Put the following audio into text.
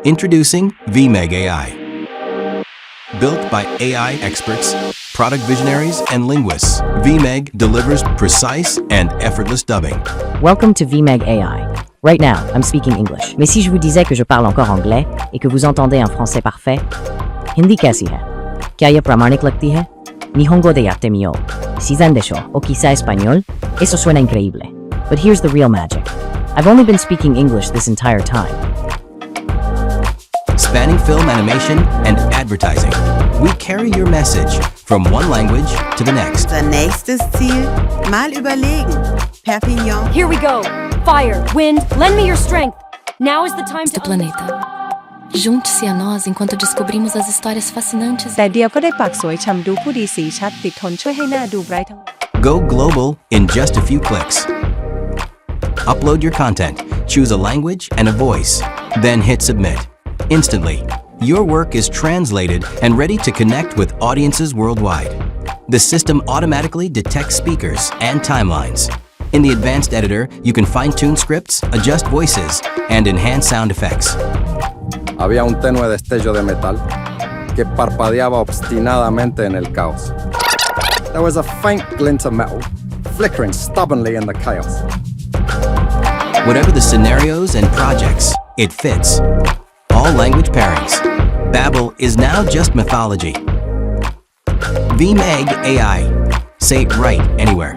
Introducing VMEG.AI. Built by AI experts, product visionaries, and linguists, VMEG delivers precise and effortless dubbing. Welcome to VMEG.AI. Right now, I'm speaking English. Mais si je vous disais que je parle encore anglais et que vous entendez un français parfait, Hindi कैसी है? क्या ये प्रामाणिक लगती है? Nihongo de yatte mio. Si desho, o quizá español, eso suena increíble. But here's the real magic. I've only been speaking English this entire time. Spanning film animation and advertising, we carry your message from one language to the next. Unser nächstes Ziel? Mal überlegen. Perpignan. Here we go. Fire, wind, lend me your strength. Now is the time to... planeta. Junte-se a nós enquanto descobrimos as histórias fascinantes. แต่เดียวก็ได้ปากสวยฉ่ำดูผู้ดีสีชัดติดทนช่วยให้หน้าดูไบรท์ทั้ง Go global in just a few clicks. Upload your content, choose a language and a voice, then hit submit. Instantly, your work is translated and ready to connect with audiences worldwide. The system automatically detects speakers and timelines. In the advanced editor, you can fine-tune scripts, adjust voices, and enhance sound effects. Había un tenue destello de metal que parpadeaba obstinadamente en el caos. There was a faint glint of metal, flickering stubbornly in the chaos. Whatever the scenarios and projects, it fits. All language pairings. Babel is now just mythology. VMEG.AI. Say it right anywhere.